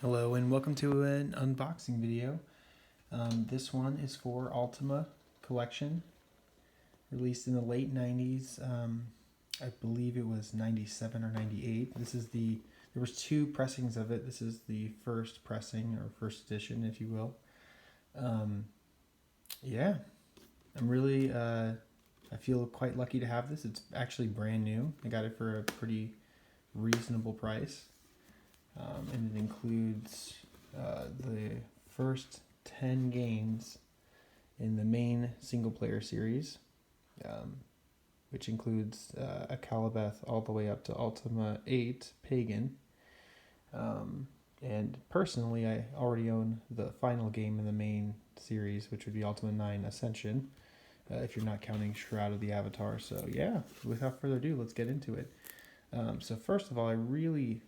Hello and welcome to an unboxing video. This one is for Ultima Collection, released in the late 90s. I believe it was 97 or 98. There was two pressings of it. This is the first pressing, or first edition, if you will. Yeah, I feel quite lucky to have this. It's actually brand new. I got it for a pretty reasonable price. And it includes the first 10 games in the main single-player series, which includes Akalabeth all the way up to Ultima VIII Pagan. And personally, I already own the final game in the main series, which would be Ultima IX Ascension, if you're not counting Shroud of the Avatar. So yeah, without further ado, let's get into it. So first of all, I really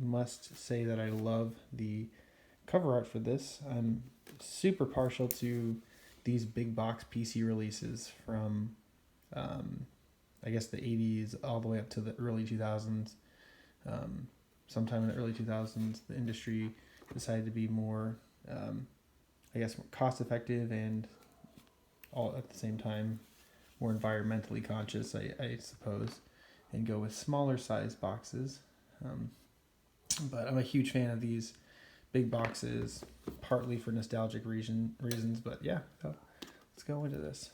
must say that I love the cover art for this. I'm super partial to these big box PC releases from I guess the 80s all the way up to the early 2000s. Sometime in the early 2000s, the industry decided to be more I guess more cost effective and all at the same time more environmentally conscious, I suppose, and go with smaller size boxes. But I'm a huge fan of these big boxes, partly for nostalgic reasons. But yeah, so let's go into this.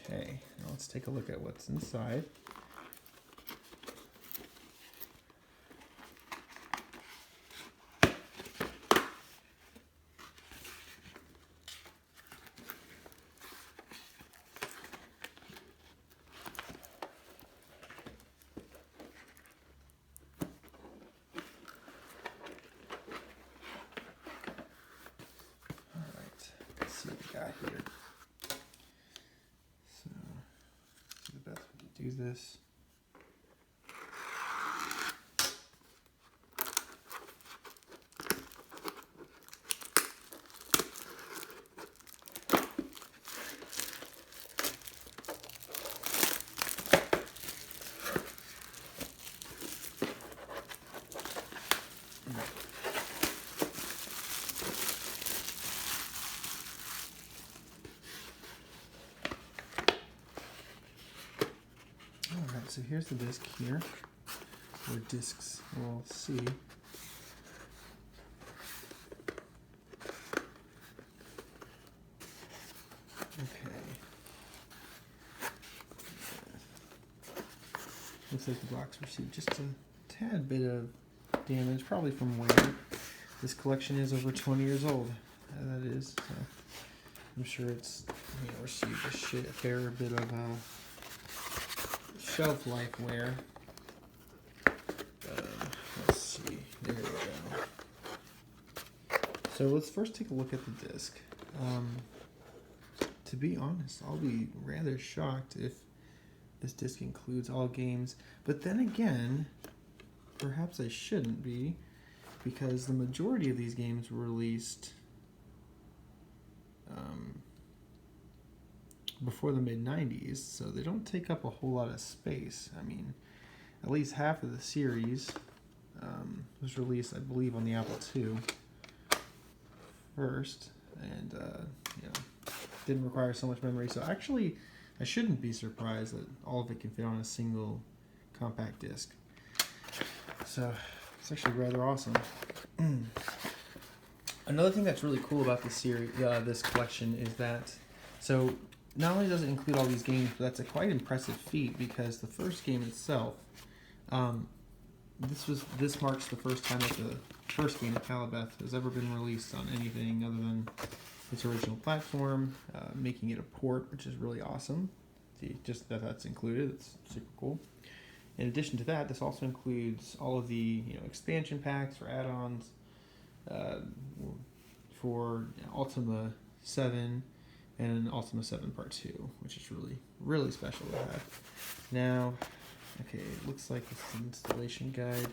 Okay, now let's take a look at what's inside. See what we got here. So, the best way to do this. So here's the disc here, or discs, we'll see. Okay. Looks like the box received just a tad bit of damage, probably from wear. This collection is over 20 years old, that is, so I'm sure it's received a fair bit of shelf life wear. Let's see. There we go. So let's first take a look at the disc. To be honest, I'll be rather shocked if this disc includes all games. But then again, perhaps I shouldn't be, because the majority of these games were released before the mid-90s, so they don't take up a whole lot of space. I mean, at least half of the series was released, I believe, on the Apple II first, and didn't require so much memory. So actually, I shouldn't be surprised that all of it can fit on a single compact disc. So it's actually rather awesome. Another thing that's really cool about this series, this collection, is that not only does it include all these games, but that's a quite impressive feat, because the first game itself, this marks the first time that the first game, Akalabeth, has ever been released on anything other than its original platform, making it a port, which is really awesome. Just that's included, it's super cool. In addition to that, this also includes all of the expansion packs or add-ons for Ultima 7 and Ultima 7 Part 2, which is really, really special to have. Now, okay, it looks like this is an installation guide.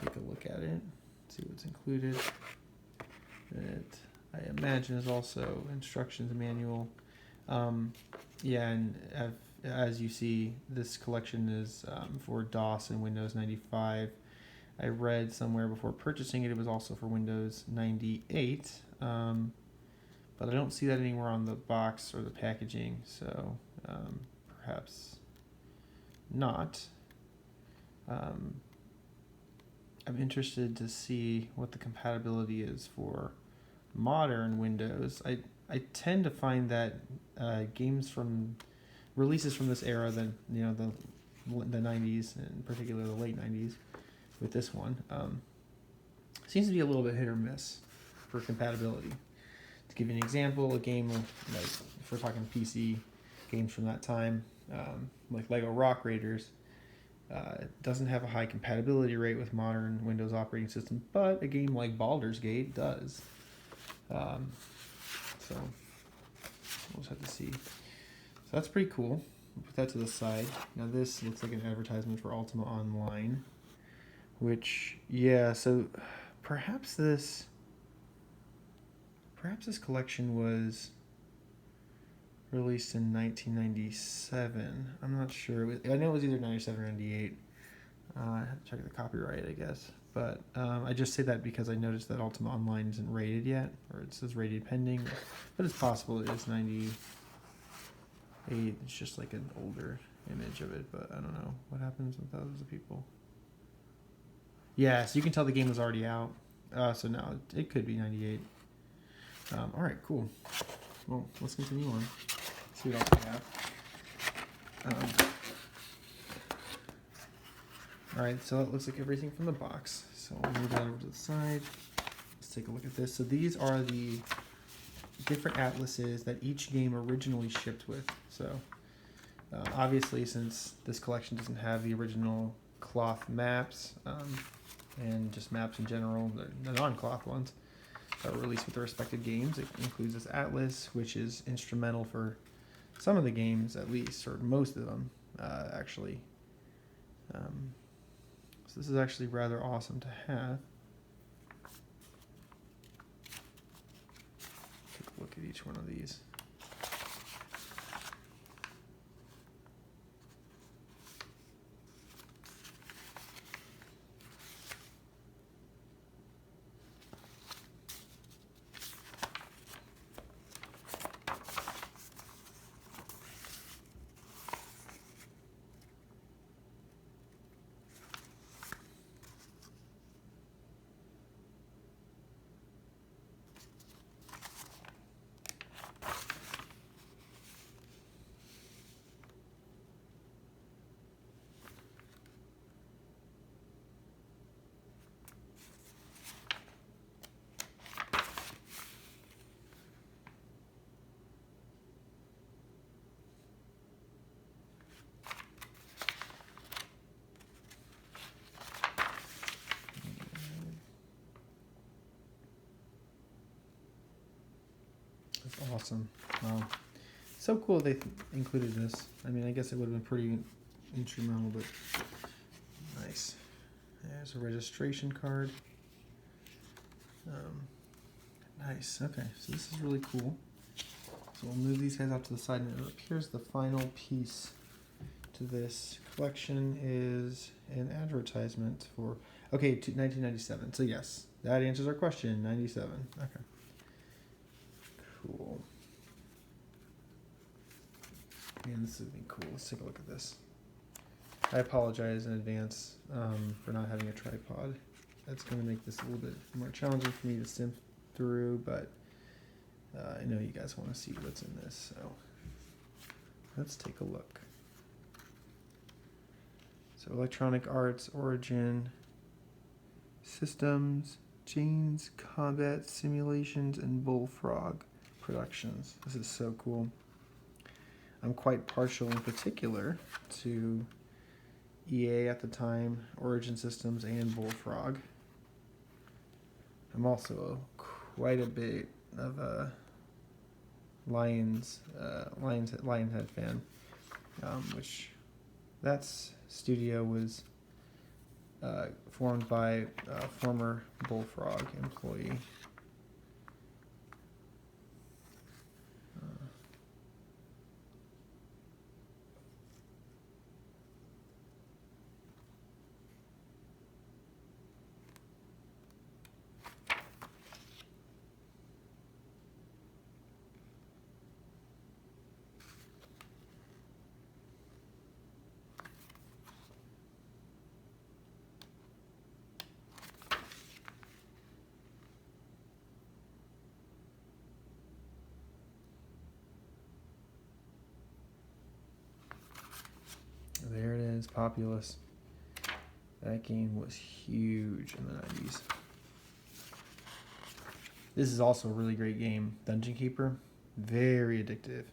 Take a look at it, see what's included. It, I imagine, is also instructions manual. Yeah, and as you see, this collection is for DOS and Windows 95. I read somewhere before purchasing it, it was also for Windows 98, but I don't see that anywhere on the box or the packaging, so perhaps not. I'm interested to see what the compatibility is for modern Windows. I tend to find that games from releases from this era, the 90s, in particular the late 90s, with this one, seems to be a little bit hit or miss for compatibility. To give you an example, a game like, if we're talking PC games from that time, like Lego Rock Raiders, doesn't have a high compatibility rate with modern Windows operating system, but a game like Baldur's Gate does. So we'll just have to see. So that's pretty cool. We'll put that to the side. Now this looks like an advertisement for Ultima Online, which, yeah, so perhaps this collection was released in 1997. I'm not sure. I know it was either 97 or 98. I have to check the copyright, I guess. But I just say that because I noticed that Ultima Online isn't rated yet, or it says rated pending. But it's possible it is 98. It's just like an older image of it, but I don't know what happens with thousands of people. Yeah, so you can tell the game was already out. So now it could be 98. All right, cool. Well, let's continue on. See what else we have. All right, so that looks like everything from the box. So I'll move that over to the side. Let's take a look at this. So these are the different atlases that each game originally shipped with. So obviously, since this collection doesn't have the original cloth maps and just maps in general, the non-cloth ones that were released with the respective games, it includes this atlas, which is instrumental for some of the games, at least, or most of them, actually. So this is actually rather awesome to have. Take a look at each one of these. Awesome. Wow. So cool they included this. I mean, I guess it would have been pretty instrumental, but nice. There's a registration card. Nice. Okay, so this is really cool. So we'll move these guys off to the side, and it appears the final piece to this collection is an advertisement for, okay, 1997. So yes, that answers our question, 97. Okay. Cool. Man, this would be cool. Let's take a look at this. I apologize in advance for not having a tripod. That's going to make this a little bit more challenging for me to sift through, but I know you guys want to see what's in this, so let's take a look. So Electronic Arts, Origin, Systems, Jane's Combat Simulations, and Bullfrog Productions. This is so cool. I'm quite partial in particular to EA at the time, Origin Systems, and Bullfrog. I'm also quite a bit of a Lionhead fan, which that studio was formed by a former Bullfrog employee. is Populous. That game was huge in the 90s. This is also a really great game. Dungeon Keeper, very addictive.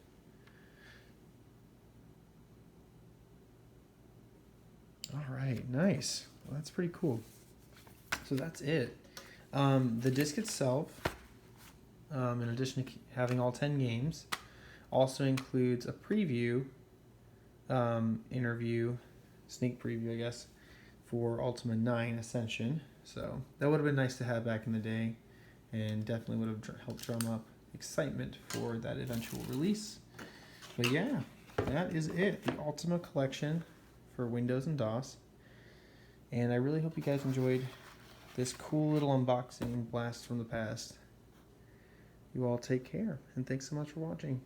All right, nice. Well, that's pretty cool. So that's it. The disc itself, in addition to having all 10 games, also includes a preview, interview, sneak preview, I guess, for Ultima IX Ascension. So that would have been nice to have back in the day, and definitely would have helped drum up excitement for that eventual release. But yeah, that is it. The Ultima Collection for Windows and DOS. And I really hope you guys enjoyed this cool little unboxing blast from the past. You all take care, and thanks so much for watching.